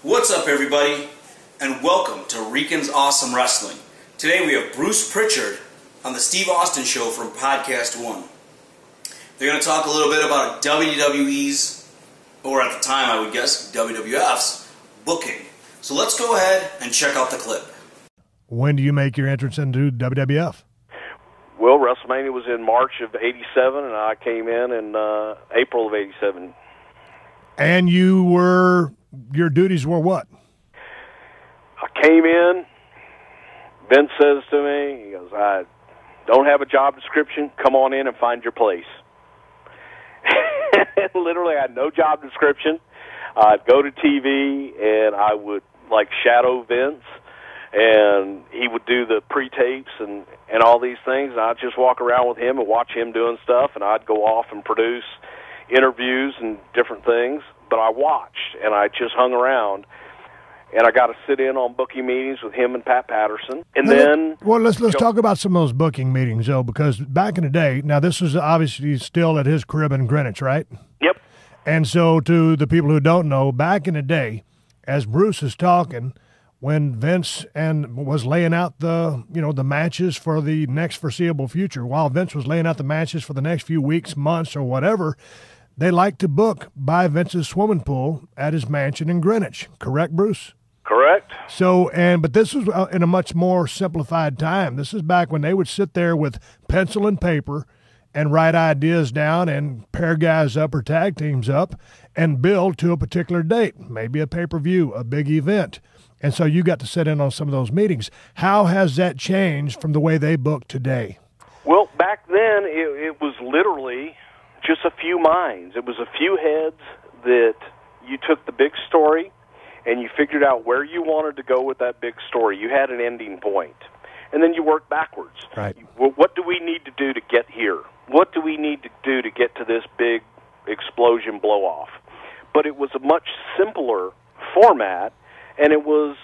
What's up, everybody, and welcome to Rican's Awesome Wrestling. Today we have Bruce Prichard on the Steve Austin Show from Podcast 1. They're going to talk a little bit about WWE's, or at the time I would guess, WWF's, booking. So let's go ahead and check out the clip. When do you make your entrance into WWF? Well, WrestleMania was in March of '87, and I came in April of '87. And your duties were what? I came in, Vince says to me, he goes, I don't have a job description, come on in and find your place. Literally, I had no job description. I'd go to TV, and I would, shadow Vince, and he would do the pre-tapes and all these things, and I'd just walk around with him and watch him doing stuff, and I'd go off and produce interviews and different things, but I watched, and I just hung around, and I got to sit in on booking meetings with him and Pat Patterson, and then... Well, let's talk about some of those booking meetings, though, because back in the day, now this was obviously still at his crib in Greenwich, right? Yep. And so to the people who don't know, back in the day, as Bruce is talking, when Vince was laying out the matches for the next foreseeable future, while Vince was laying out the matches for the next few weeks, months, or whatever, they like to book by Vince's swimming pool at his mansion in Greenwich. Correct, Bruce? Correct. So, but this was in a much more simplified time. This is back when they would sit there with pencil and paper and write ideas down and pair guys up or tag teams up and build to a particular date, maybe a pay-per-view, a big event. And so you got to sit in on some of those meetings. How has that changed from the way they book today? Well, back then, it was literally just a few minds. It was a few heads that you took the big story and you figured out where you wanted to go with that big story. You had an ending point. And then you worked backwards. Right. Well, what do we need to do to get here? What do we need to do to get to this big explosion blow-off? But it was a much simpler format, and it was,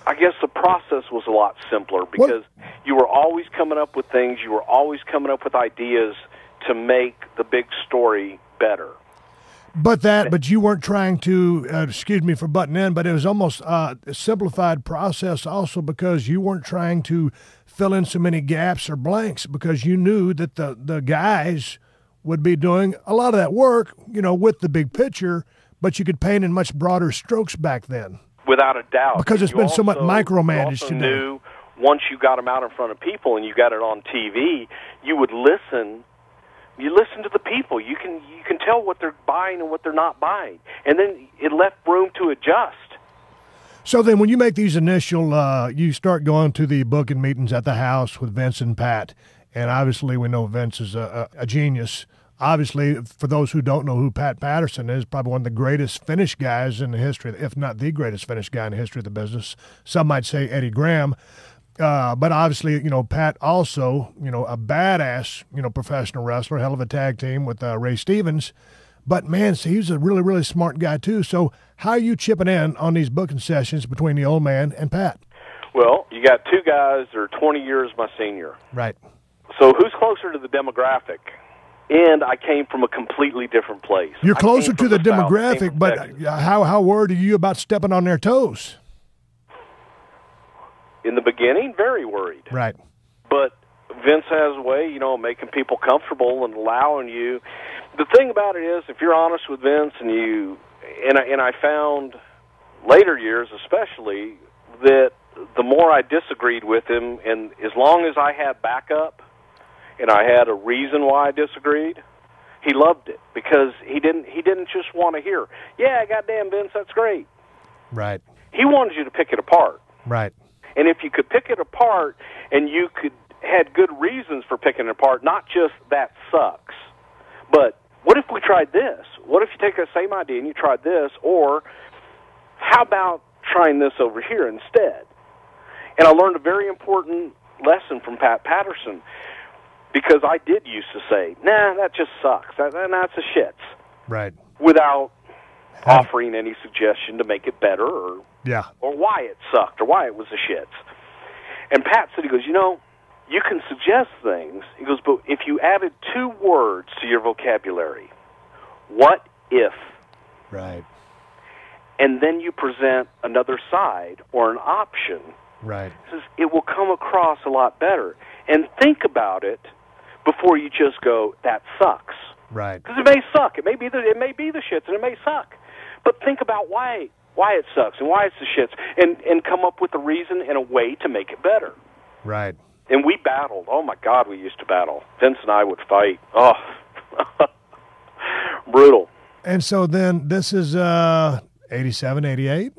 I guess the process was a lot simpler because you were always coming up with things, you were always coming up with ideas to make the big story better. But you weren't trying to, excuse me for butting in, but it was almost a simplified process also because you weren't trying to fill in so many gaps or blanks because you knew that the guys would be doing a lot of that work, with the big picture, but you could paint in much broader strokes back then. Without a doubt. Because it's been so much micromanaged today. Knew once you got them out in front of people and you got it on TV, you would listen. You listen to the people. You can tell what they're buying and what they're not buying. And then it left room to adjust. So then when you make these initial, you start going to the booking meetings at the house with Vince and Pat. And obviously we know Vince is a genius. Obviously, for those who don't know who Pat Patterson is, probably one of the greatest finish guys in the history, if not the greatest finish guy in the history of the business. Some might say Eddie Graham. But obviously, Pat also, a badass, professional wrestler, hell of a tag team with Ray Stevens. But, man, see, he's a really, really smart guy, too. So how are you chipping in on these booking sessions between the old man and Pat? Well, you got two guys that are 20 years my senior. Right. So who's closer to the demographic? And I came from a completely different place. You're closer to the demographic, but how worried are you about stepping on their toes? In the beginning, very worried. Right. But Vince has a way, making people comfortable and allowing you. The thing about it is, if you're honest with Vince, and I found later years especially that the more I disagreed with him, and as long as I had backup and I had a reason why I disagreed, he loved it because he didn't just want to hear, yeah, goddamn Vince, that's great. Right. He wanted you to pick it apart. Right. And if you could pick it apart and you had good reasons for picking it apart, not just that sucks, but what if we tried this? What if you take that same idea and you tried this? Or how about trying this over here instead? And I learned a very important lesson from Pat Patterson because I did used to say, nah, that just sucks. That's a shits. Right. Without offering any suggestion to make it better or why it sucked or why it was a shits. And Pat said, he goes, you can suggest things. He goes, but if you added 2 words to your vocabulary, what if? Right. and then you present another side or an option, right, it will come across a lot better. And think about it before you just go, that sucks. right. Because it may suck. It may be the shits, and it may suck. But think about why it sucks and why it's the shits, and come up with a reason and a way to make it better. Right. And we battled. Oh, my God, we used to battle. Vince and I would fight. Oh, brutal. And so then this is 87, 88?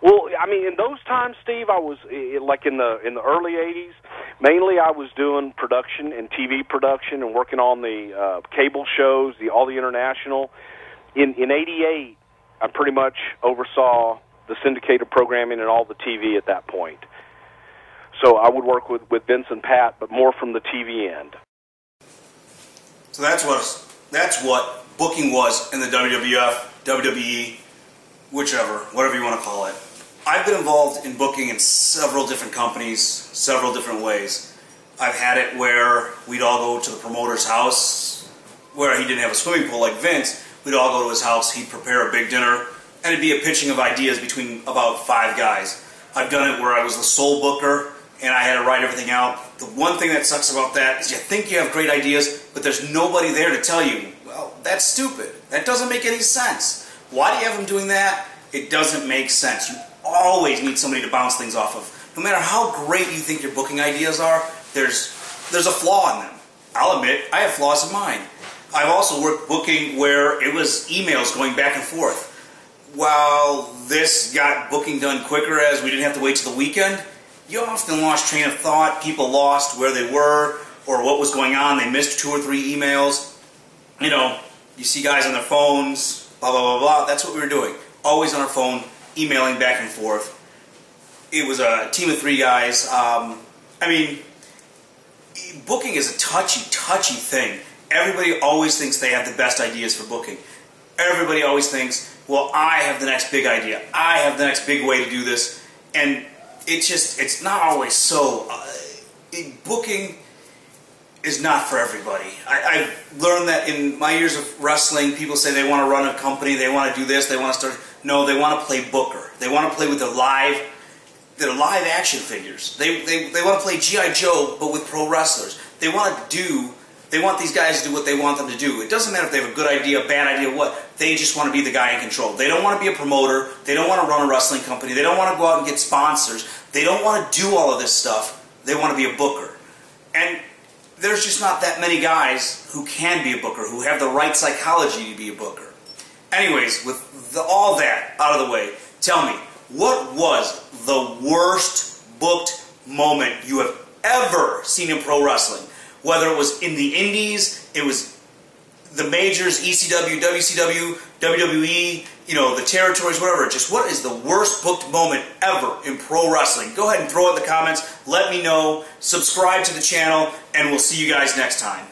Well, I mean, in those times, Steve, I was like in the early '80s. Mainly, I was doing production and TV production and working on the cable shows, all the international. In '88, I pretty much oversaw the syndicated programming and all the TV at that point. So I would work with Vince and Pat, but more from the TV end. So that's what booking was in the WWF, WWE, whatever you want to call it. I've been involved in booking in several different companies, several different ways. I've had it where we'd all go to the promoter's house, where he didn't have a swimming pool like Vince. We'd all go to his house, he'd prepare a big dinner, and it'd be a pitching of ideas between about 5 guys. I've done it where I was the sole booker, and I had to write everything out. The one thing that sucks about that is you think you have great ideas, but there's nobody there to tell you, well, that's stupid. That doesn't make any sense. Why do you have them doing that? It doesn't make sense. You always need somebody to bounce things off of. No matter how great you think your booking ideas are, there's a flaw in them. I'll admit, I have flaws in mine. I've also worked booking where it was emails going back and forth. While this got booking done quicker as we didn't have to wait till the weekend, you often lost train of thought. People lost where they were or what was going on. They missed 2 or 3 emails. You know, you see guys on their phones, blah, blah, blah, blah. That's what we were doing. Always on our phone, emailing back and forth. It was a team of 3 guys. I mean, booking is a touchy thing. Everybody always thinks they have the best ideas for booking. Everybody always thinks, well, I have the next big idea. I have the next big way to do this. And it's not always so. Booking is not for everybody. I've learned that in my years of wrestling, people say they want to run a company, they want to do this, they want to start. No, they want to play booker. They want to play with their live action figures. They want to play G.I. Joe, but with pro wrestlers. They want these guys to do what they want them to do. It doesn't matter if they have a good idea, a bad idea, what. They just want to be the guy in control. They don't want to be a promoter. They don't want to run a wrestling company. They don't want to go out and get sponsors. They don't want to do all of this stuff. They want to be a booker. And there's just not that many guys who can be a booker, who have the right psychology to be a booker. Anyways, with all that out of the way, tell me, what was the worst booked moment you have ever seen in pro wrestling? Whether it was in the indies, it was the majors, ECW, WCW, WWE, you know, the territories, whatever. Just what is the worst booked moment ever in pro wrestling? Go ahead and throw it in the comments. Let me know. Subscribe to the channel, and we'll see you guys next time.